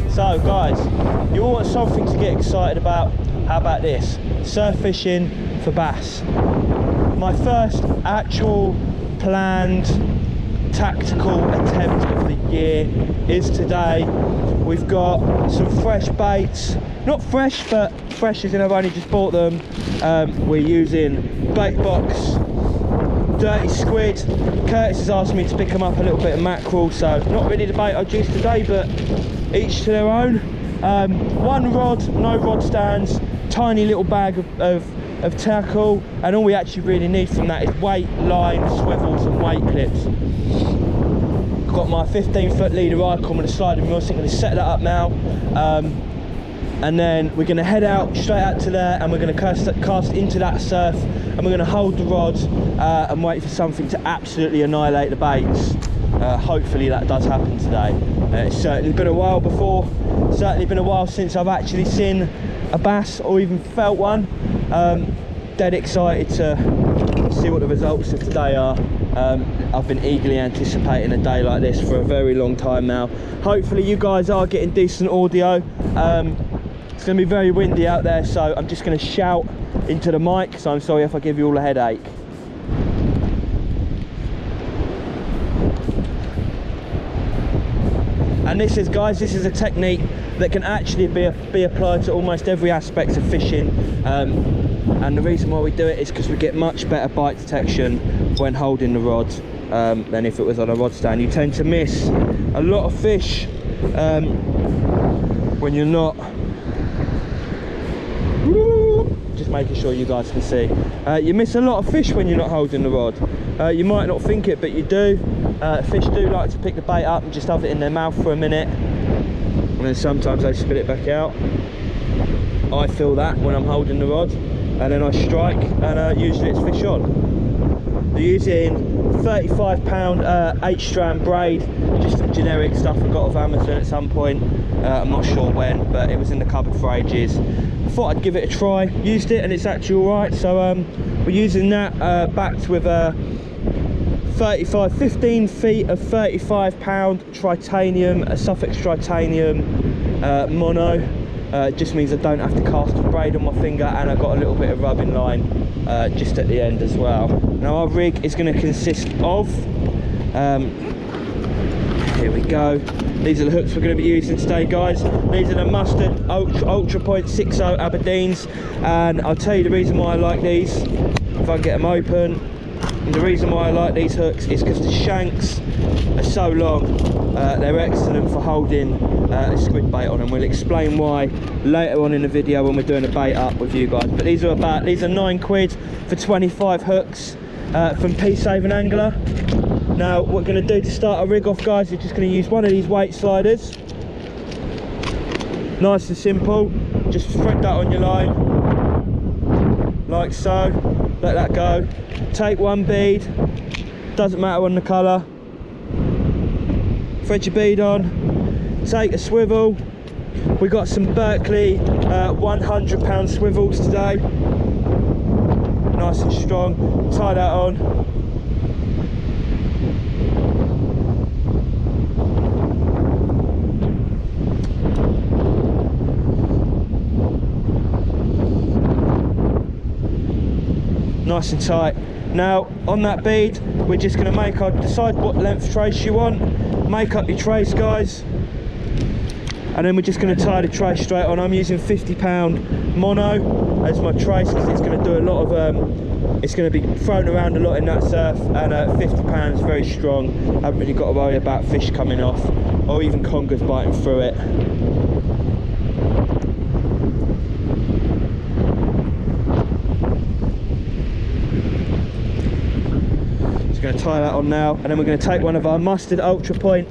So guys, you all want something to get excited about? How about this? Surf fishing for bass. My first actual planned tactical attempt of the year is today. We've got some fresh baits, not fresh, but fresh as in I've only just bought them. We're using bait box, dirty squid. Curtis has asked me to pick them up a little bit of mackerel, so not really the bait I'd use today, but each to their own. One rod, no rod stands, tiny little bag of tackle, and all we actually really need from that is weight, line, swivels and weight clips. Got my 15-foot leader icon with a sliding reel, so I'm going to set that up now, and then we're going to head out straight out to there, and we're going to cast into that surf, and we're going to hold the rod and wait for something to absolutely annihilate the baits. Hopefully that does happen today. It's certainly been a while since I've actually seen a bass or even felt one. Dead excited to see what the results of today are. I've been eagerly anticipating a day like this for a very long time now. Hopefully you guys are getting decent audio. It's going to be very windy out there, so I'm just going to shout into the mic, so I'm sorry if I give you all a headache. And this is, guys, this is a technique that can actually be applied to almost every aspect of fishing. And the reason why we do it is because we get much better bite detection when holding the rod than if it was on a rod stand. You tend to miss a lot of fish when you're not. Just making sure you guys can see. You miss a lot of fish when you're not holding the rod. You might not think it, but you do. Fish do like to pick the bait up and just have it in their mouth for a minute, and then sometimes they spit it back out. I feel that when I'm holding the rod, and then I strike, and usually it's fish on. They're using 35 pound 8-strand braid, just some generic stuff I got off Amazon at some point. I'm not sure when, but it was in the cupboard for ages. I thought I'd give it a try, used it, and it's actually alright. So we're using that backed with 15 feet of 35 pound titanium, a Suffolk titanium mono. It just means I don't have to cast a braid on my finger, and I've got a little bit of rubbing line just at the end as well. Now our rig is going to consist of, here we go, these are the hooks we're going to be using today, guys. These are the Mustard Ultra Point 60 Aberdeens, and I'll tell you the reason why I like these, if I can get them open. And the reason why I like these hooks is because the shanks are so long. They're excellent for holding a squid bait on, and we'll explain why later on in the video when we're doing a bait up with you guys. But these are £9 for 25 hooks from Peacehaven Angler. Now what we're going to do to start our rig off, guys, is just going to use one of these weight sliders. Nice and simple. Just thread that on your line like so. Let that go. Take one bead, doesn't matter on the colour. Thread your bead on, take a swivel. We got some Berkeley 100 pound swivels today, nice and strong. Tie that on. Nice and tight. Now on that bead we're just going to decide what length trace you want, make up your trace, guys, and then we're just going to tie the trace straight on. I'm using 50 pound mono as my trace because it's going to do a lot of it's going to be thrown around a lot in that surf, and 50 pounds is very strong. I haven't really got to worry about fish coming off or even congers biting through it. Going to tie that on now, and then we're going to take one of our Mustard Ultra Point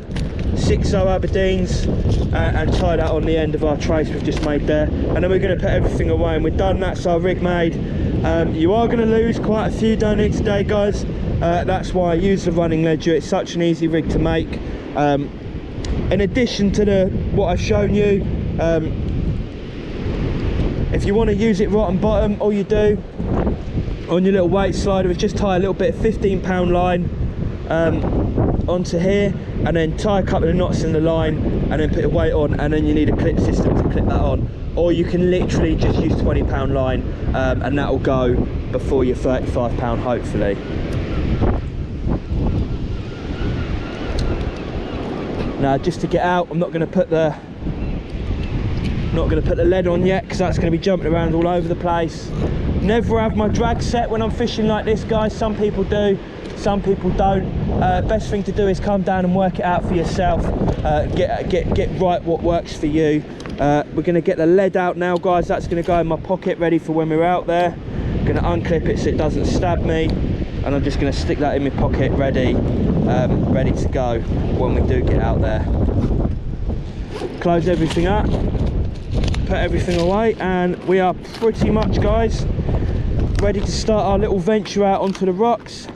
60 Aberdeens and tie that on the end of our trace we've just made there, and then we're going to put everything away and we're done. That's our rig made. You are going to lose quite a few down here today, guys. That's why I use the running ledger. It's such an easy rig to make. In addition to what I've shown you, if you want to use it right on bottom, all you do on your little weight slider is just tie a little bit of 15 pound line onto here, and then tie a couple of knots in the line and then put a weight on, and then you need a clip system to clip that on. Or you can literally just use 20-pound line, and that'll go before your 35-pound, hopefully. Now, just to get out, I'm not going to put the lead on yet, because that's going to be jumping around all over the place. Never have my drag set when I'm fishing like this, guys. Some people do, some people don't. Best thing to do is come down and work it out for yourself. Get right what works for you. We're going to get the lead out now, guys. That's going to go in my pocket, ready for when we're out there. I'm going to unclip it so it doesn't stab me, and I'm just going to stick that in my pocket, ready to go when we do get out there. Close everything up, put everything away, and we are pretty much, guys, ready to start our little venture out onto the rocks.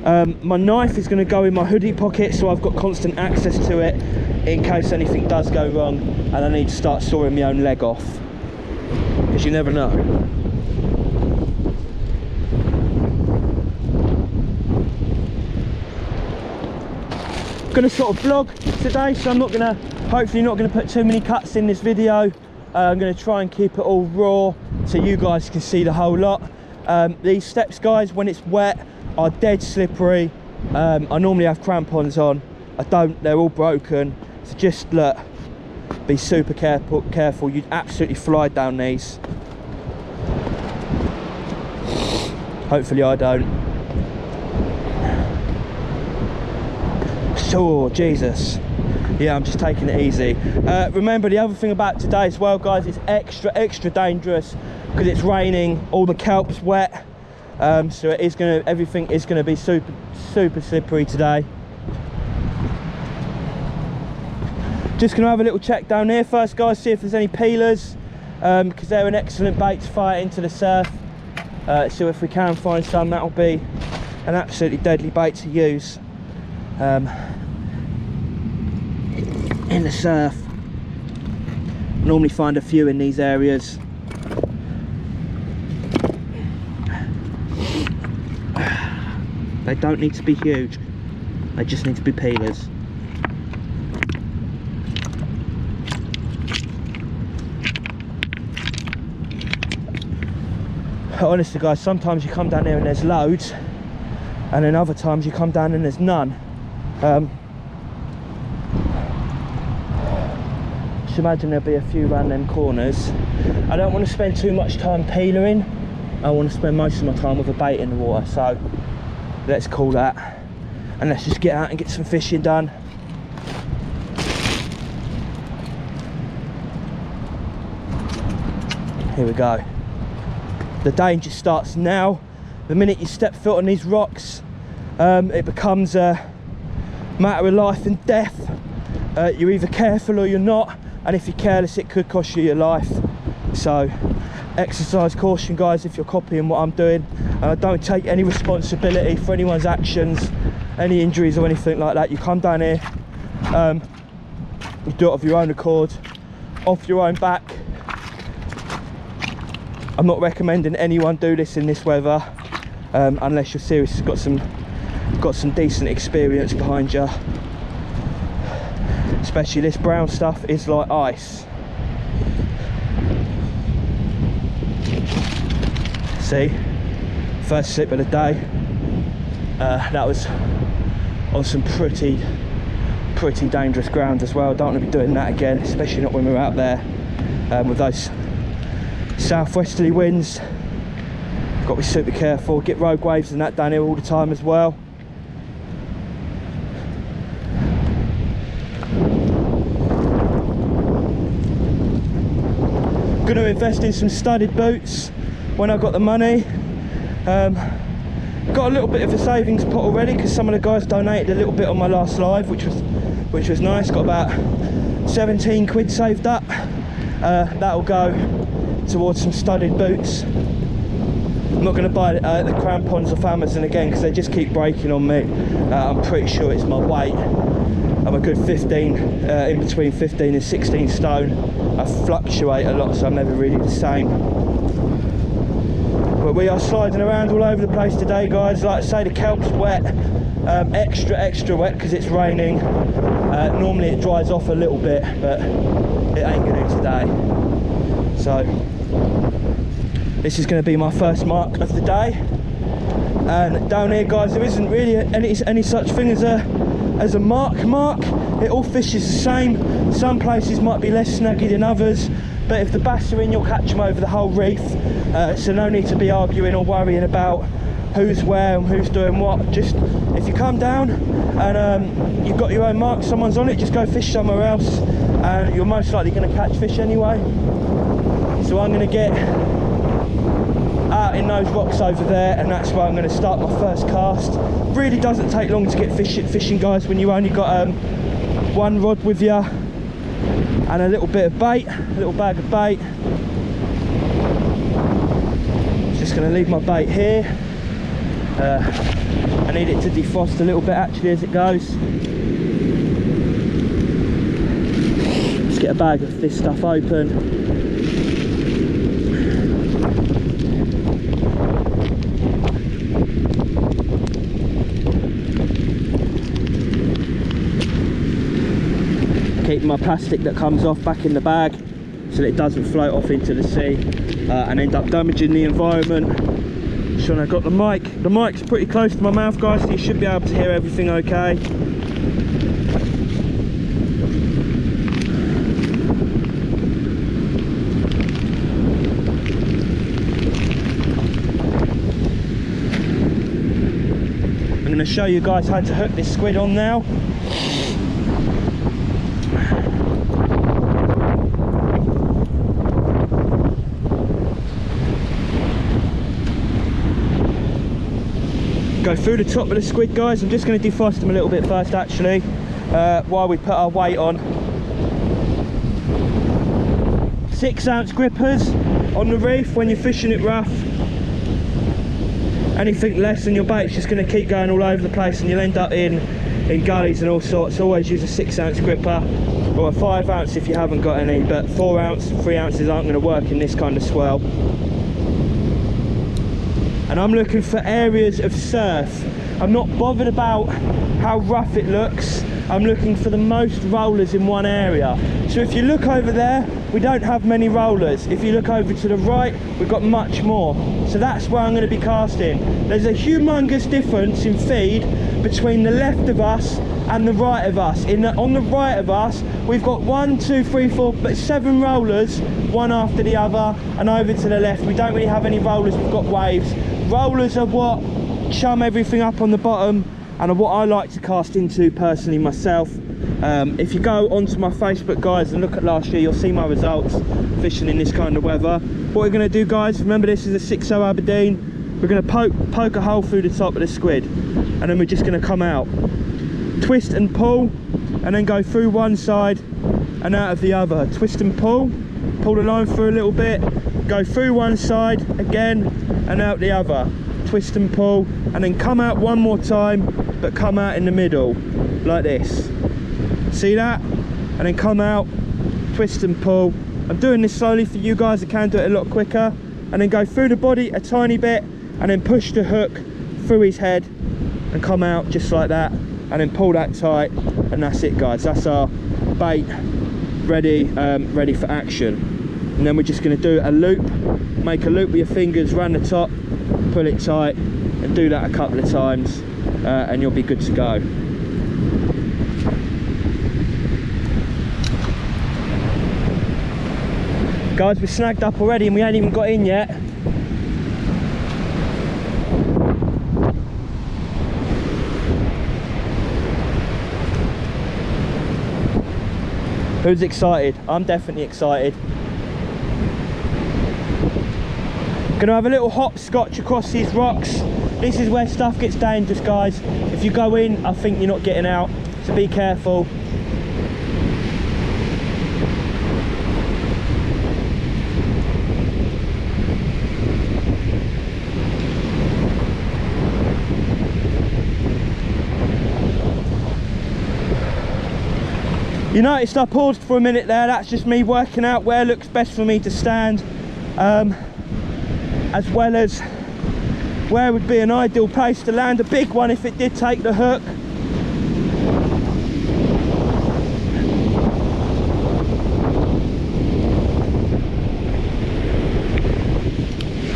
My knife is going to go in my hoodie pocket, so I've got constant access to it in case anything does go wrong and I need to start sawing my own leg off, because you never know. I'm going to sort of vlog today, so I'm hopefully not going to put too many cuts in this video. I'm going to try and keep it all raw so you guys can see the whole lot. These steps, guys, when it's wet, are dead slippery. I normally have crampons on. I don't, they're all broken. So just look, be super careful. You'd absolutely fly down these. Hopefully I don't. Oh, Jesus. Yeah, I'm just taking it easy. Remember, the other thing about today as well, guys, it's extra dangerous because it's raining, all the kelp's wet. So everything is gonna be super slippery today. Just gonna have a little check down here first, guys, see if there's any peelers, because they're an excellent bait to fire into the surf. So if we can find some, that'll be an absolutely deadly bait to use in the surf. Normally find a few in these areas. They don't need to be huge, they just need to be peelers. Honestly, guys, sometimes you come down here and there's loads, and then other times you come down and there's none. Just imagine there'll be a few around them corners. I don't want to spend too much time peeling. I want to spend most of my time with a bait in the water, so let's call that, and let's just get out and get some fishing done. Here we go. The danger starts now. The minute you step foot on these rocks, it becomes a matter of life and death. You're either careful or you're not, and if you're careless it could cost you your life. So exercise caution, guys, if you're copying what I'm doing. Don't take any responsibility for anyone's actions, any injuries or anything like that. You come down here, you do it of your own accord, off your own back. I'm not recommending anyone do this in this weather, unless you're serious, got some decent experience behind you. Especially this brown stuff is like ice. See, first slip of the day. That was on some pretty dangerous ground as well. Don't want to be doing that again, especially not when we're out there with those southwesterly winds. Got to be super careful. Get rogue waves and that down here all the time as well. Going to invest in some studded boots when I've got the money. Got a little bit of a savings pot already because some of the guys donated a little bit on my last live, which was nice. Got about 17 quid saved up. That'll go towards some studded boots. I'm not going to buy the crampons off Amazon again because they just keep breaking on me. I'm pretty sure it's my weight. I'm a good 15, in between 15 and 16 stone. I fluctuate a lot, so I'm never really the same. But we are sliding around all over the place today, guys. Like I say, the kelp's wet, extra wet because it's raining. Normally it dries off a little bit, but it ain't going to today. So this is going to be my first mark of the day. And down here, guys, there isn't really any such thing as a mark. It all fishes the same. Some places might be less snaggy than others, but if the bass are in, you'll catch them over the whole reef. So no need to be arguing or worrying about who's where and who's doing what. Just if you come down and you've got your own mark, someone's on it, just go fish somewhere else, and you're most likely going to catch fish anyway. So I'm going to get out in those rocks over there, and that's where I'm going to start my first cast. Really doesn't take long to get fishing, guys, when you only got one rod with you and a little bit of bait, a little bag of bait. Just going to leave my bait here. I need it to defrost a little bit actually as it goes. Let's get a bag of this stuff open. Keep my plastic that comes off back in the bag so that it doesn't float off into the sea and end up damaging the environment. So I've got the mic. The mic's pretty close to my mouth, guys, so you should be able to hear everything okay. I'm going to show you guys how to hook this squid on now. Go through the top of the squid, guys. I'm just going to defrost them a little bit first actually, while we put our weight on. 6-ounce grippers on the reef when you're fishing it rough. Anything less than your bait's just going to keep going all over the place and you'll end up in gullies and all sorts. Always use a 6-ounce gripper, or a 5-ounce if you haven't got any, but 4-ounce, 3 ounces aren't going to work in this kind of swell. And I'm looking for areas of surf. I'm not bothered about how rough it looks. I'm looking for the most rollers in one area. So if you look over there, we don't have many rollers. If you look over to the right, we've got much more. So that's where I'm going to be casting. There's a humongous difference in feed between the left of us and the right of us. On the right of us, we've got 1, 2, 3, 4, but 7 rollers, one after the other, and over to the left, we don't really have any rollers, we've got waves. Rollers are what chum everything up on the bottom and are what I like to cast into personally myself. If you go onto my Facebook, guys, and look at last year, you'll see my results fishing in this kind of weather. What we're going to do, guys, remember this is a 6.0 Aberdeen. We're going to poke a hole through the top of the squid, and then we're just going to come out, twist and pull, and then go through one side and out of the other. Twist and pull the line through a little bit, go through one side again and out the other, twist and pull, and then come out one more time, but come out in the middle like this. See that? And then come out, twist and pull. I'm doing this slowly for you guys, I can do it a lot quicker. And then go through the body a tiny bit, and then push the hook through his head and come out just like that, and then pull that tight, and that's it, guys. That's our bait ready for action. And then we're just going to do a loop, make a loop with your fingers, run the top, pull it tight, and do that a couple of times, and you'll be good to go. Guys, we're snagged up already and we ain't even got in yet. Who's excited? I'm definitely excited. Gonna have a little hopscotch across these rocks. This is where stuff gets dangerous, guys. If you go in, I think you're not getting out, so be careful. You noticed I paused for a minute there. That's just me working out where looks best for me to stand, as well as where would be an ideal place to land a big one if it did take the hook.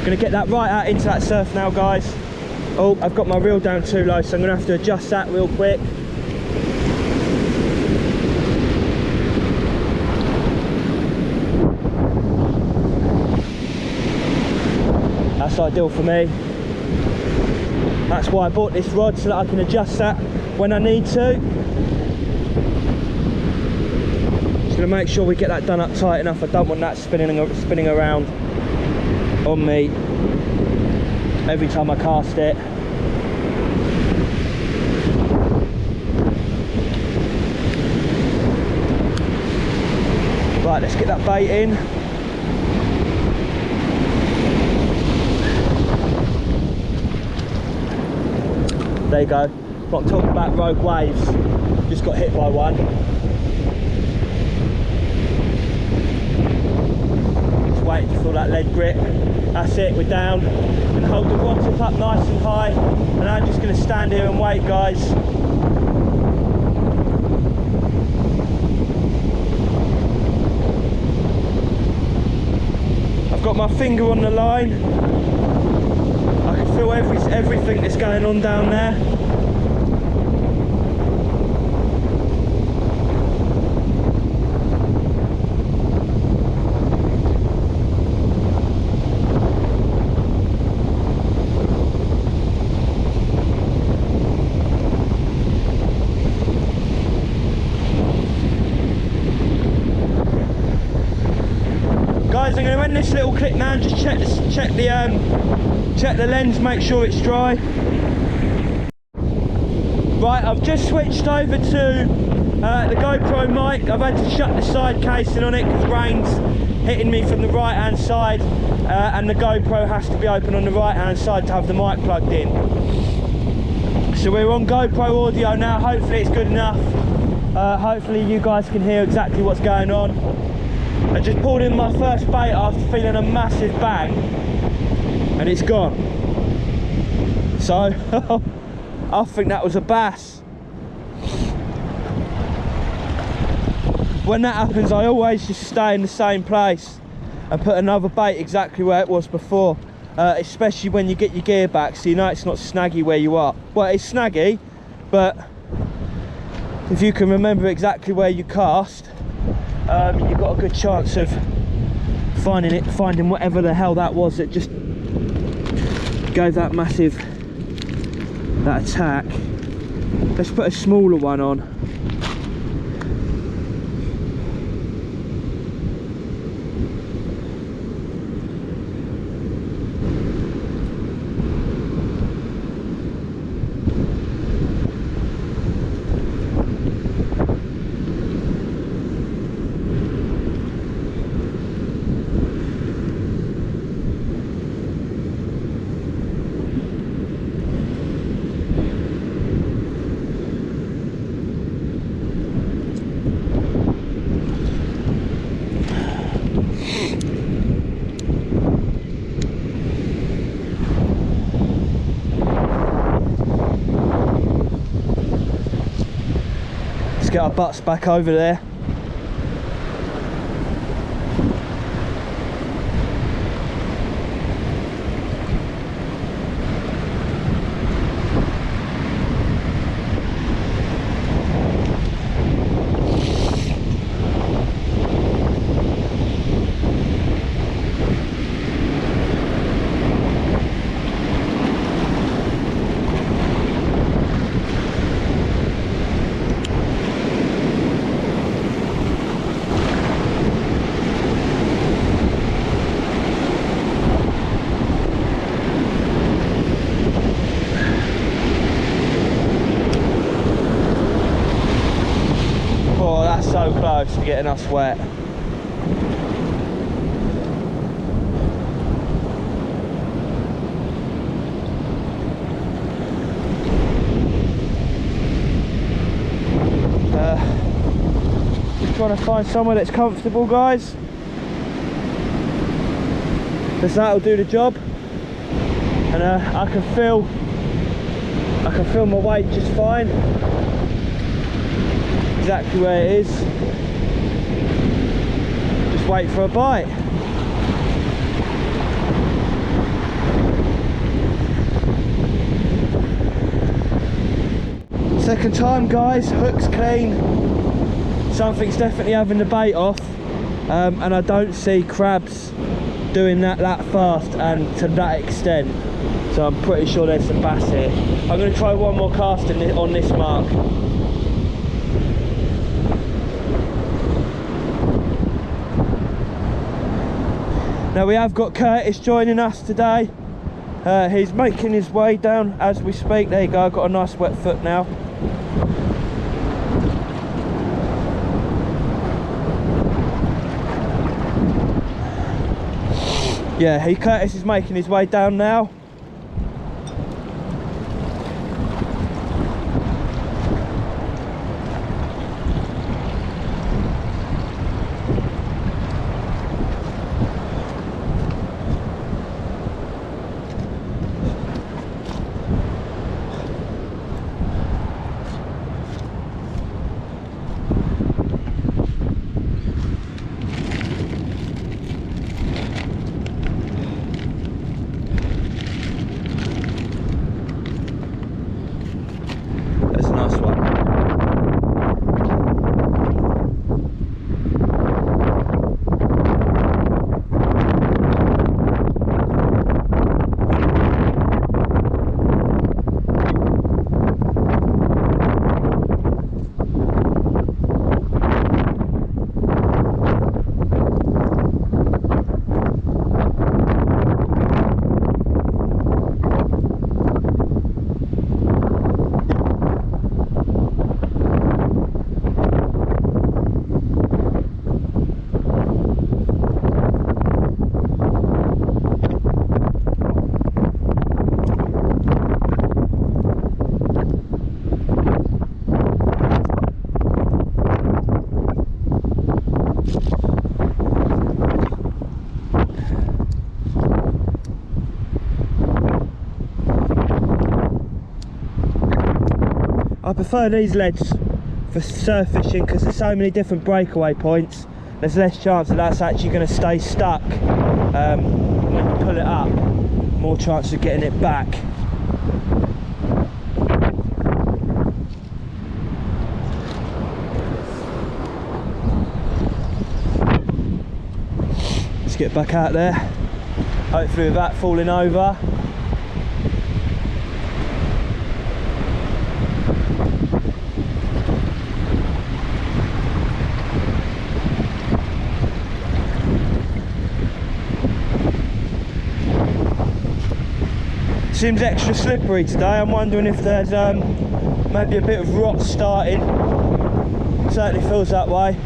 Gonna get that right out into that surf now, guys. Oh, I've got my reel down too low, so I'm gonna have to adjust that real quick. That's ideal for me. That's why I bought this rod, so that I can adjust that when I need to. Just gonna make sure we get that done up tight enough. I don't want that spinning around on me every time I cast it. Right, let's get that bait in. There you go. What I'm talking about, rogue waves. Just got hit by one. Just waiting to feel that lead grip. That's it, we're down. And hold the rod tip up nice and high. And I'm just going to stand here and wait, guys. I've got my finger on the line. I can feel everything that's going on down there. Guys, I'm going to end this little clip now and just check the lens, make sure it's dry. Right, I've just switched over to the GoPro mic. I've had to shut the side casing on it because rain's hitting me from the right hand side, and the GoPro has to be open on the right hand side to have the mic plugged in. So we're on GoPro audio now. Hopefully it's good enough. Hopefully you guys can hear exactly what's going on. I just pulled in my first bait after feeling a massive bang, and it's gone. So I think that was a bass. When that happens, I always just stay in the same place and put another bait exactly where it was before, especially when you get your gear back, so you know it's not snaggy where you are. Well, it's snaggy, but if you can remember exactly where you cast, you've got a good chance of finding whatever the hell that was that just gave that attack. Let's put a smaller one on. Get our butts back over there. So close to getting us wet. Just trying to find somewhere that's comfortable, guys, because that'll do the job. and I can feel my weight just fine, exactly where it is. Just wait for a bite. Second time, guys, hook's clean. Something's definitely having the bait off, and I don't see crabs doing that fast and to that extent, so I'm pretty sure there's some bass here. I'm going to try one more cast on this mark. Now we have got Curtis joining us today. He's making his way down as we speak. There you go, I've got a nice wet foot now. Yeah, Curtis is making his way down now. I prefer these leads for surf fishing because there's so many different breakaway points. There's less chance that that's actually going to stay stuck. When you pull it up, more chance of getting it back. Let's get back out there, hopefully without falling over. Seems extra slippery today. I'm wondering if there's maybe a bit of rot starting. Certainly feels that way.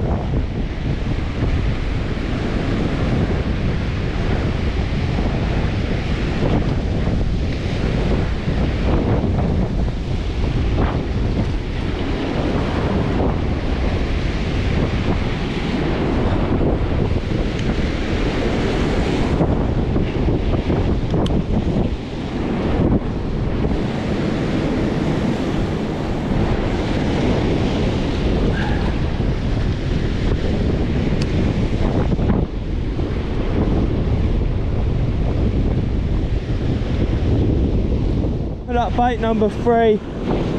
Up bait number 3,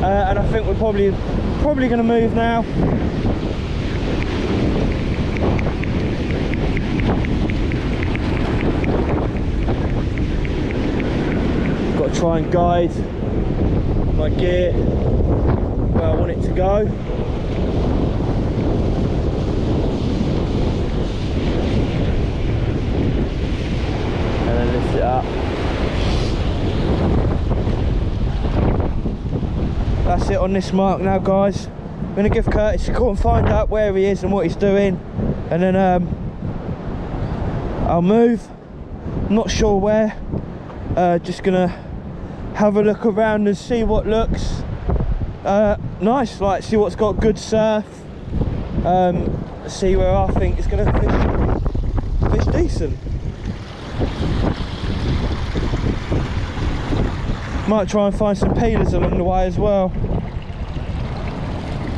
and I think we're probably going to move now. Got to try and guide my gear where I want it to go. And then lift it up. That's it on this mark now, guys. I'm going to give Curtis a call and find out where he is and what he's doing, and then I'll move. I'm not sure where. Just going to have a look around and see what looks nice, like see what's got good surf, see where I think it's going to fish decent. Might try and find some peelers along the way as well.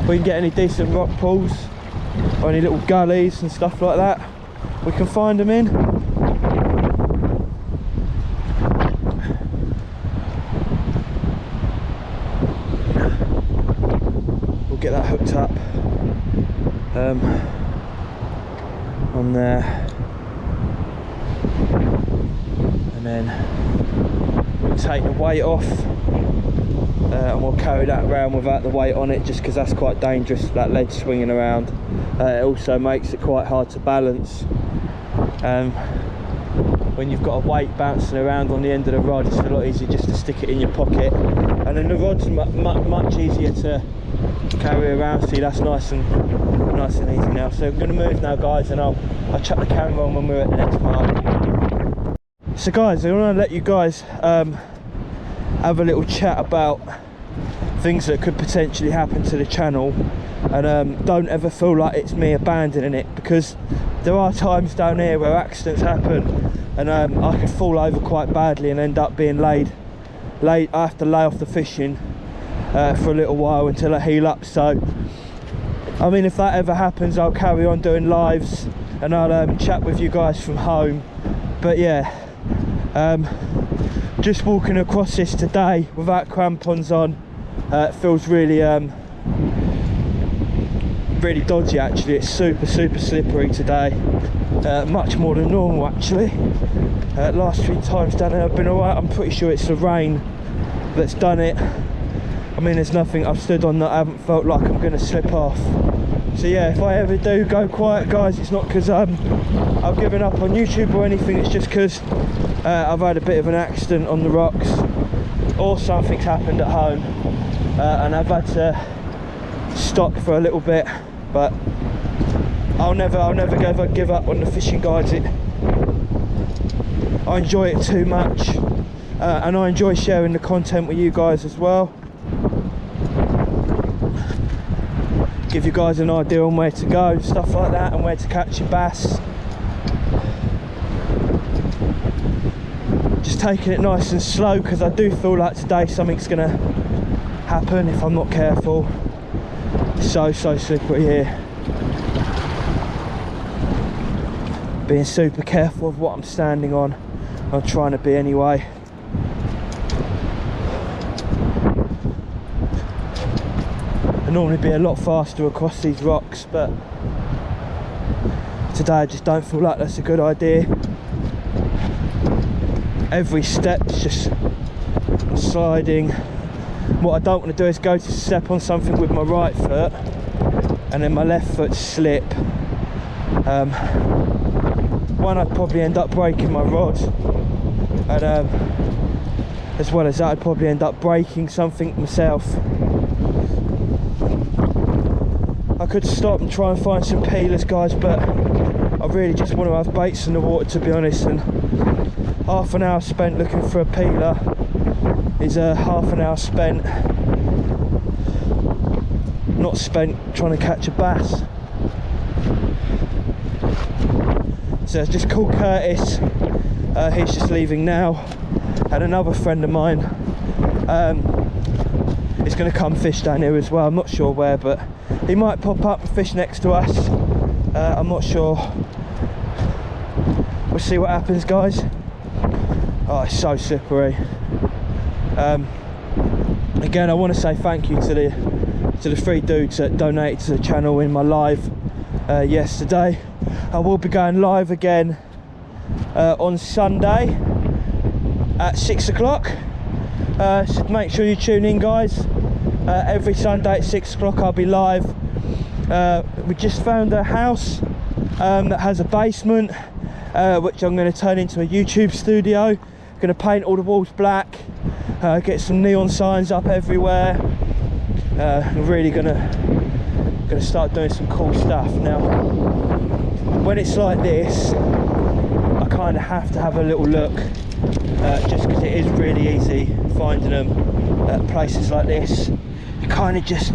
If we can get any decent rock pools or any little gullies and stuff like that, we can find them in. We'll get that hooked up on there, and then we'll take the weight off, and we'll carry that around without the weight on it, just because that's quite dangerous, that ledge swinging around. It also makes it quite hard to balance when you've got a weight bouncing around on the end of the rod. It's a lot easier just to stick it in your pocket, and then the rod's much easier to carry around. See, that's nice and easy now. So I'm going to move now, guys, and I'll chuck the camera on when we're at the next mark. So guys, I want to let you guys have a little chat about things that could potentially happen to the channel, and don't ever feel like it's me abandoning it, because there are times down here where accidents happen, and I could fall over quite badly and end up being laid. I have to lay off the fishing for a little while until I heal up. So I mean, if that ever happens, I'll carry on doing lives, and I'll chat with you guys from home. But yeah, just walking across this today without crampons on, it feels really really dodgy actually. It's super slippery today, much more than normal actually. Last 3 times down here I've been alright. I'm pretty sure it's the rain that's done it. I mean, there's nothing I've stood on that I haven't felt like I'm going to slip off. So yeah, if I ever do go quiet, guys, it's not because I've given up on YouTube or anything. It's just because I've had a bit of an accident on the rocks, or something's happened at home, and I've had to stop for a little bit. But I'll never give up on the fishing, guys. I enjoy it too much, and I enjoy sharing the content with you guys as well. Give you guys an idea on where to go, stuff like that, and where to catch your bass. Just taking it nice and slow, because I do feel like today something's gonna happen if I'm not careful. It's so slippery here. Being super careful of what I'm standing on. I'm trying to be anyway. I normally be a lot faster across these rocks, but today I just don't feel like that's a good idea. Every step's just sliding. What I don't want to do is go to step on something with my right foot and then my left foot slip. One, I'd probably end up breaking my rod, and as well as that, I'd probably end up breaking something myself. I could stop and try and find some peelers, guys, but I really just want to have baits in the water, to be honest, and half an hour spent looking for a peeler is half an hour spent not spent trying to catch a bass. So it's just called Curtis, he's just leaving now, and another friend of mine is going to come fish down here as well. I'm not sure where, but he might pop up and fish next to us. I'm not sure. We'll see what happens, guys. Oh, it's so slippery. Again, I want to say thank you to the 3 dudes that donated to the channel in my live yesterday. I will be going live again on Sunday at 6 o'clock. So make sure you tune in, guys. Every Sunday at 6 o'clock I'll be live. We just found a house that has a basement, which I'm going to turn into a YouTube studio. Going to paint all the walls black, get some neon signs up everywhere. I'm really gonna start doing some cool stuff. Now, when it's like this, I kind of have to have a little look, just because it is really easy finding them at places like this. You kind of just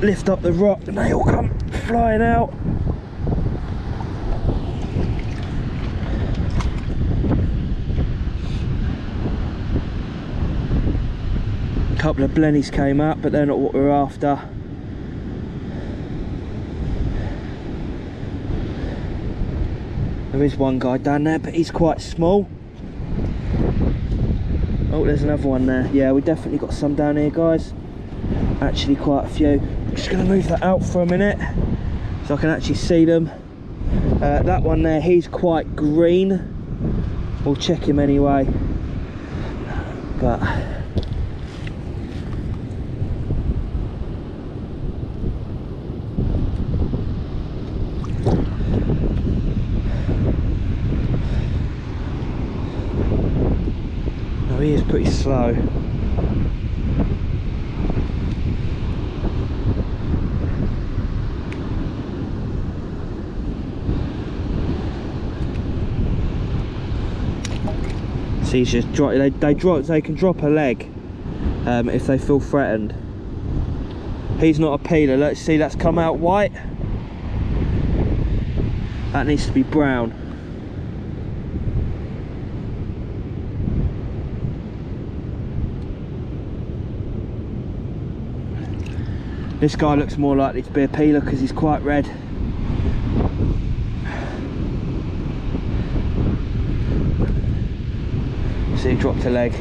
lift up the rock and they all come flying out. couple of blennies came up, but they're not what we're after. There is one guy down there, but he's quite small. Oh, there's another one there. Yeah, we definitely got some down here, guys. Actually, quite a few. I'm just going to move that out for a minute so I can actually see them. That one there, he's quite green. We'll check him anyway. But no, he is pretty slow. So he's just they can drop a leg if they feel threatened. He's not a peeler. Let's see, that's come out white. That needs to be brown. This guy looks more likely to be a peeler because he's quite red. So he dropped a leg.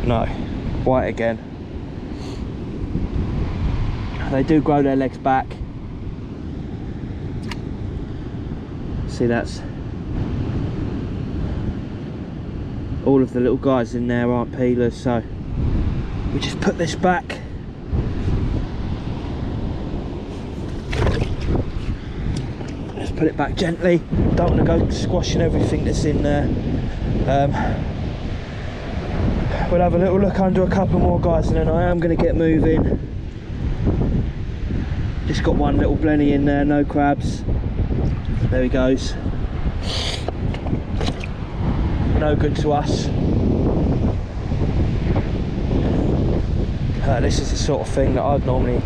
No, white again. They do grow their legs back. See, that's all of the little guys in there aren't peelers, so we just put this back. Put it back gently. Don't want to go squashing everything that's in there. We'll have a little look under a couple more guys and then I am going to get moving. Just got one little blenny in there, no crabs. There he goes. No good to us. This is the sort of thing that I'd normally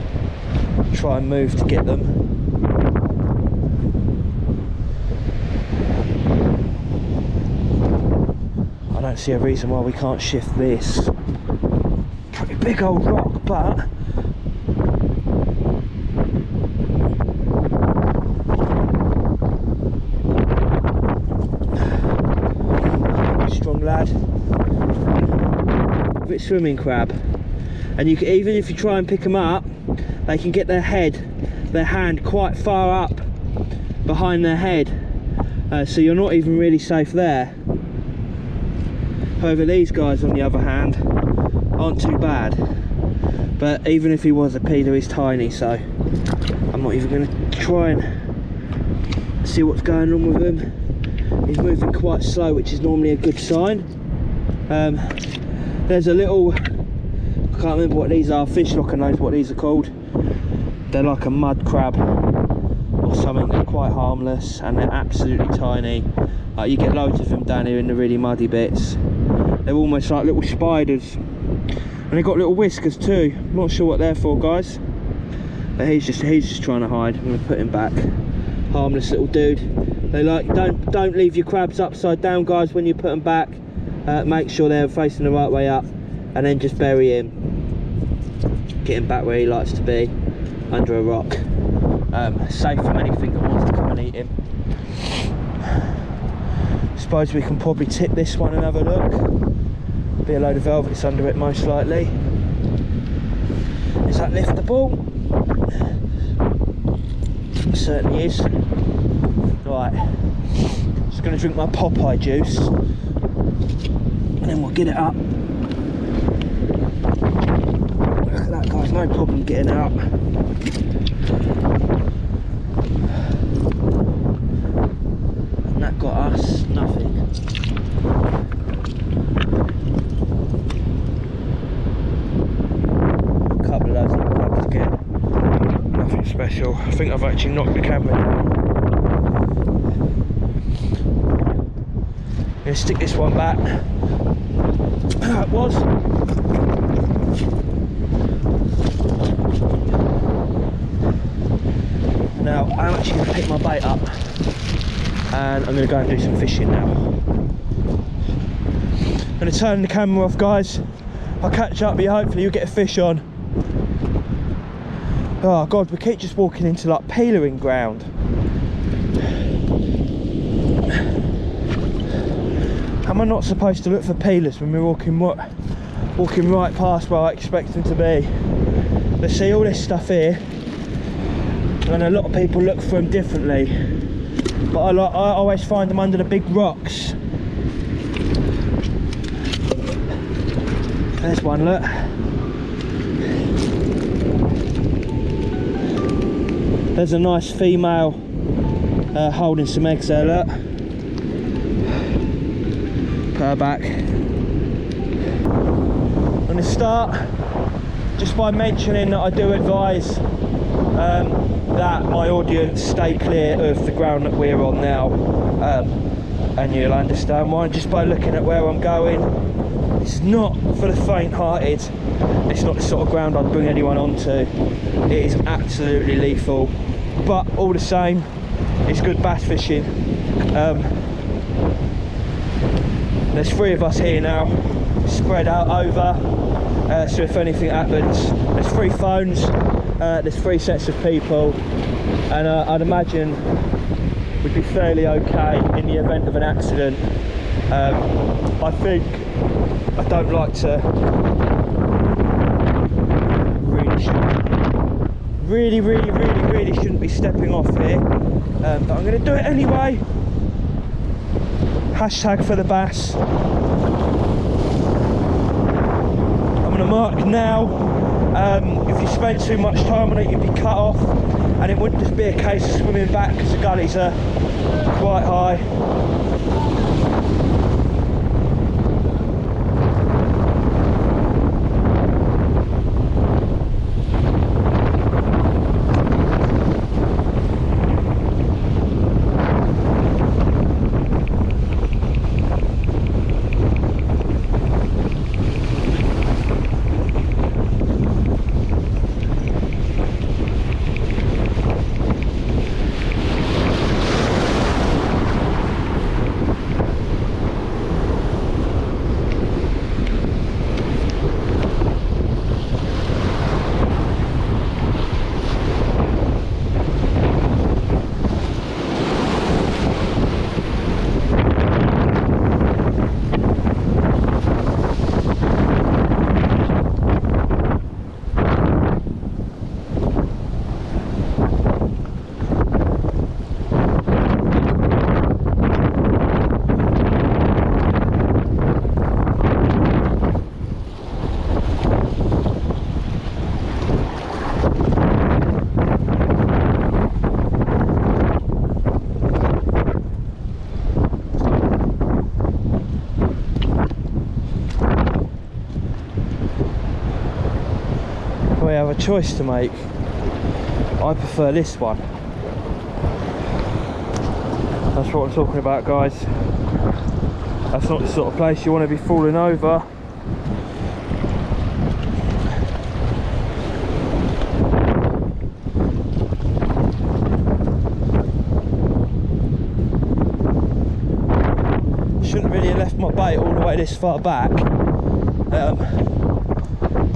try and move to get them. I don't see a reason why we can't shift this. Pretty big old rock, but strong lad. A bit swimming crab, and you can, even if you try and pick them up, they can get their hand quite far up behind their head, so you're not even really safe there. However, these guys on the other hand aren't too bad, but even if he was a peeler, he's tiny, so I'm not even going to try and see what's going on with him. He's moving quite slow, which is normally a good sign. There's a little, I can't remember what these are, fish locker knows what these are called. They're like a mud crab or something. They're quite harmless and they're absolutely tiny. You get loads of them down here in the really muddy bits. They're almost like little spiders, and they've got little whiskers too. I'm not sure what they're for, guys, but he's just trying to hide. I'm going to put him back. Harmless little dude. They like, don't leave your crabs upside down, guys, when you put them back. Make sure they're facing the right way up, and then just bury him. Get him back where he likes to be, under a rock. Safe from anything that wants to come and eat him. Suppose we can probably tip this one and have a look. Be a load of velvets under it most likely. Is that liftable? It certainly is. Right, just going to drink my Popeye juice and then we'll get it up. Look at that, guys, no problem getting it up. And that got us nothing. A couple of those little crabs again. Nothing special. I think I've actually knocked the camera down. I'm going to stick this one back. It was. Now I'm actually going to pick my bait up. and I'm going to go and do some fishing now. I'm going to turn the camera off, guys. I'll catch up with you, hopefully you'll get a fish on. Oh god, we keep just walking into like peeling ground. Am I not supposed to look for peelers when we're walking right past where I expect them to be? But see all this stuff here, and a lot of people look for them differently, but I always find them under the big rocks. There's one, look. There's a nice female holding some eggs there, look. Put her back. I'm going to start just by mentioning that I do advise that my audience stay clear of the ground that we're on now, and you'll understand why just by looking at where I'm going. It's not for the faint-hearted. It's not the sort of ground I'd bring anyone onto. It is absolutely lethal, but all the same, it's good bass fishing. There's 3 of us here now, spread out over, so if anything happens, there's 3 phones, there's 3 sets of people, and I'd imagine we'd be fairly okay in the event of an accident. I think I don't like to really shouldn't be stepping off here, but I'm going to do it anyway. Hashtag for the bass. I'm going to mark now. If you spend too much time on it, you'd be cut off, and it wouldn't just be a case of swimming back because the gullies are quite high. We have a choice to make. I prefer this one. That's what I'm talking about, guys. That's not the sort of place you want to be falling over. Shouldn't really have left my bait all the way this far back. I'm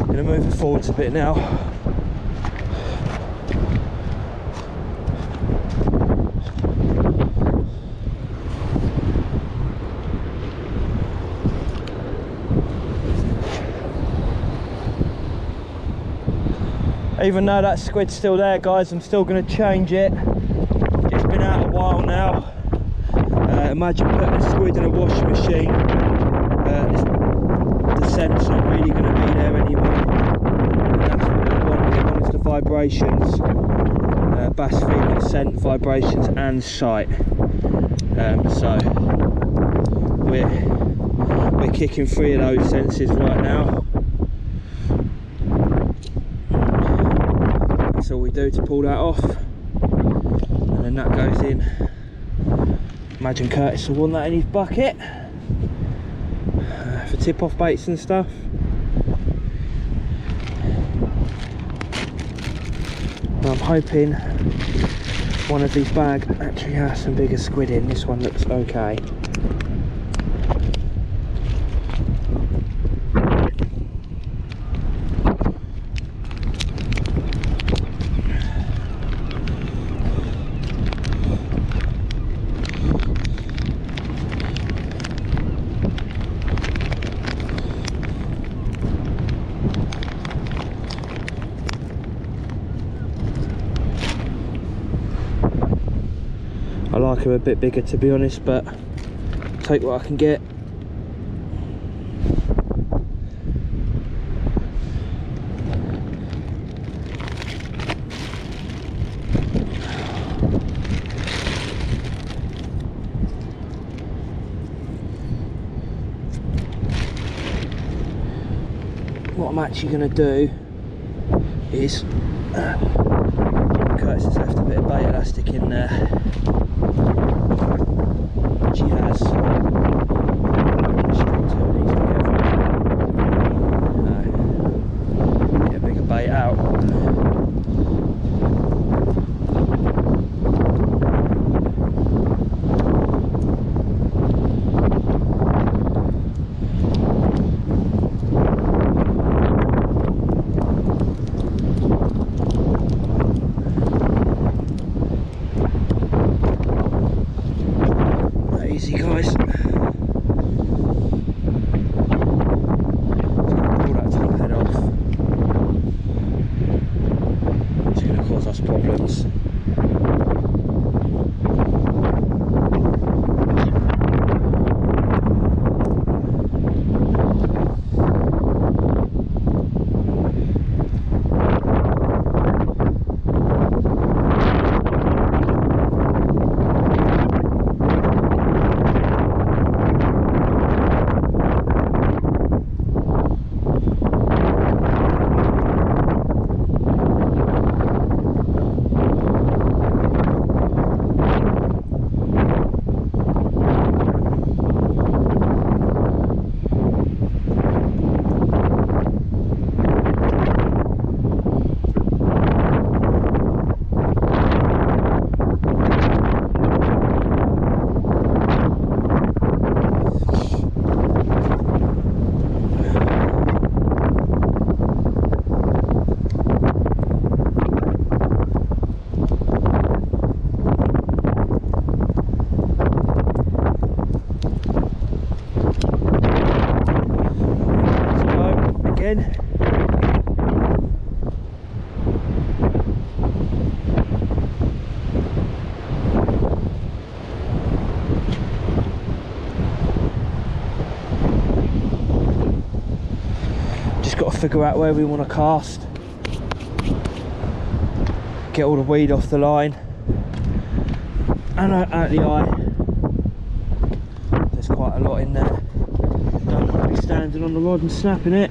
going to move it forwards a bit now. Even though that squid's still there, guys, I'm still going to change it. It's been out a while now. Imagine putting a squid in a washing machine. The scent's not really going to be there anymore. And that's what we want. We want is the vibrations, bass feeling, scent, vibrations, and sight. So we're kicking 3 of those senses right now. That's all we do to pull that off, and then that goes in. Imagine Curtis will want that in his bucket for tip-off baits and stuff. I'm hoping one of these bags actually has some bigger squid in. This one looks okay. I like them a bit bigger, to be honest, but take what I can get. What I'm actually going to do is Curtis has left a bit of bait elastic in there, which he has. Get a bigger bait out. Easy, guys. Just going to pull that top head off. It's going to cause us problems. Just got to figure out where we want to cast, get all the weed off the line and out the eye. There's quite a lot in there. Don't want to be standing on the rod and snapping it.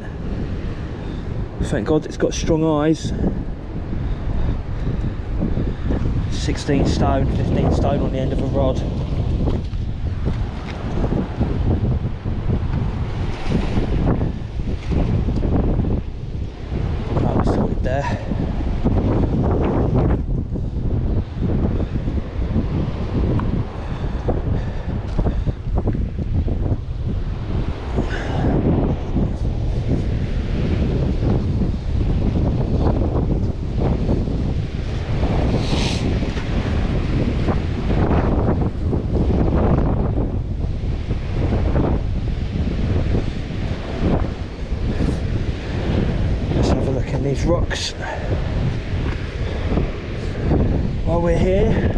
Thank God it's got strong eyes. 16 stone, 15 stone on the end of a rod. That was sorted there. These rocks while we're here.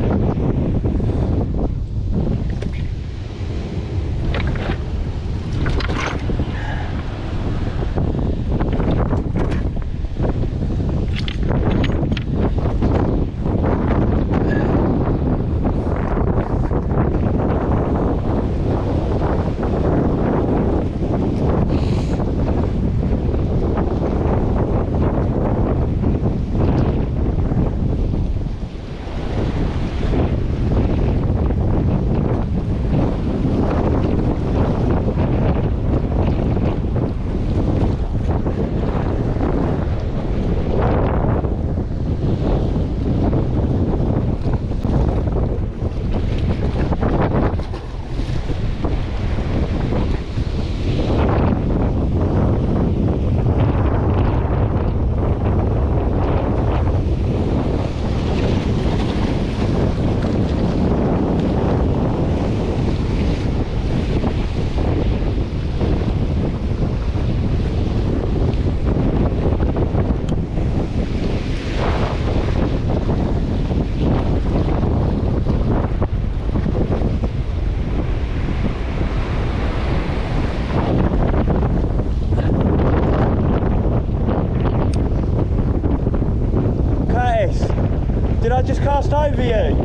Did I just cast over you?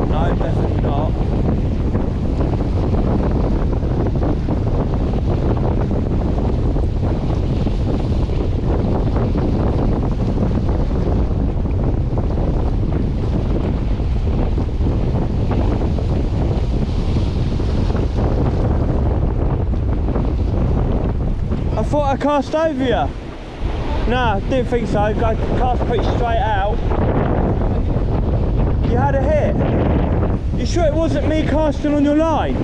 No, definitely not. I thought I cast over you. Nah, didn't think so. I cast pretty straight out. You had a hit. You sure it wasn't me casting on your line?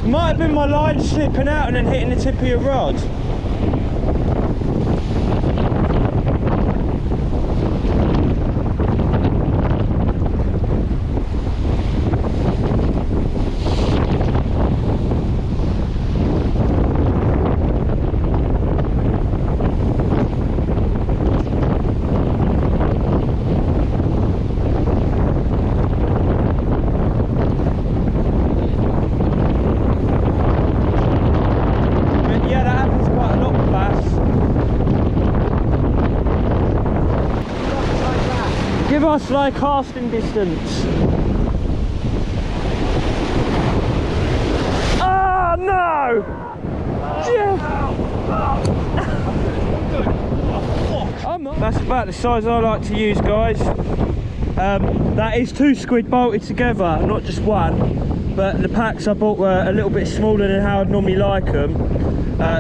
Might have been my line slipping out and then hitting the tip of your rod. Give us like casting distance. Oh no! That's about the size I like to use, guys. That is 2 squid bolted together, not just one. But the packs I bought were a little bit smaller than how I'd normally like them.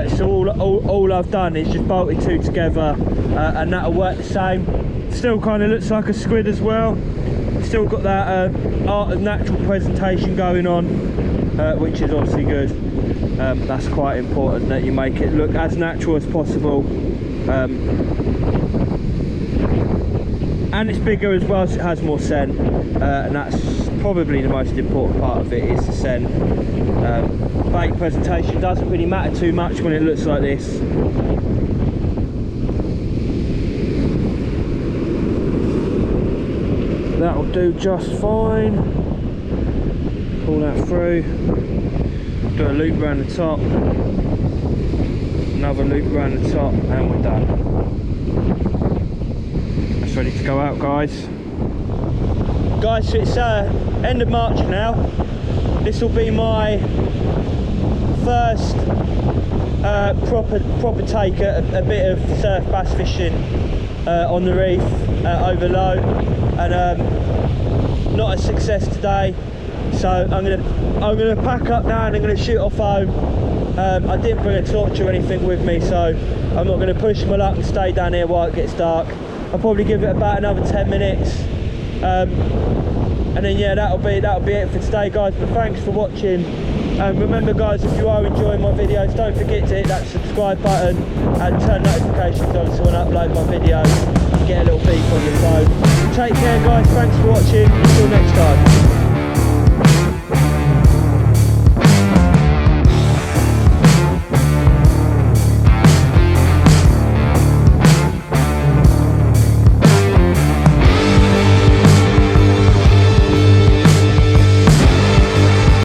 So all I've done is just bolted 2 together, and that'll work the same. Still kind of looks like a squid as well. Still got that art of natural presentation going on, which is obviously good. That's quite important, that you make it look as natural as possible. And it's bigger as well, so it has more scent, and that's probably the most important part of it, is the scent. Bait presentation doesn't really matter too much when it looks like this. That'll do just fine. Pull that through, do a loop around the top, another loop around the top, and we're done. It's ready to go out, guys. Guys, it's end of March now. This will be my first proper take at a bit of surf bass fishing on the reef over low, and not a success today. So I'm gonna pack up now and I'm gonna shoot off home. I didn't bring a torch or anything with me, so I'm not gonna push my luck and stay down here while it gets dark. I'll probably give it about another 10 minutes, and then yeah, that'll be it for today, guys. But thanks for watching. Remember, guys, if you are enjoying my videos, don't forget to hit that subscribe button and turn notifications on, so when I upload my videos you get a little beep on your phone. Take care, guys. Thanks for watching.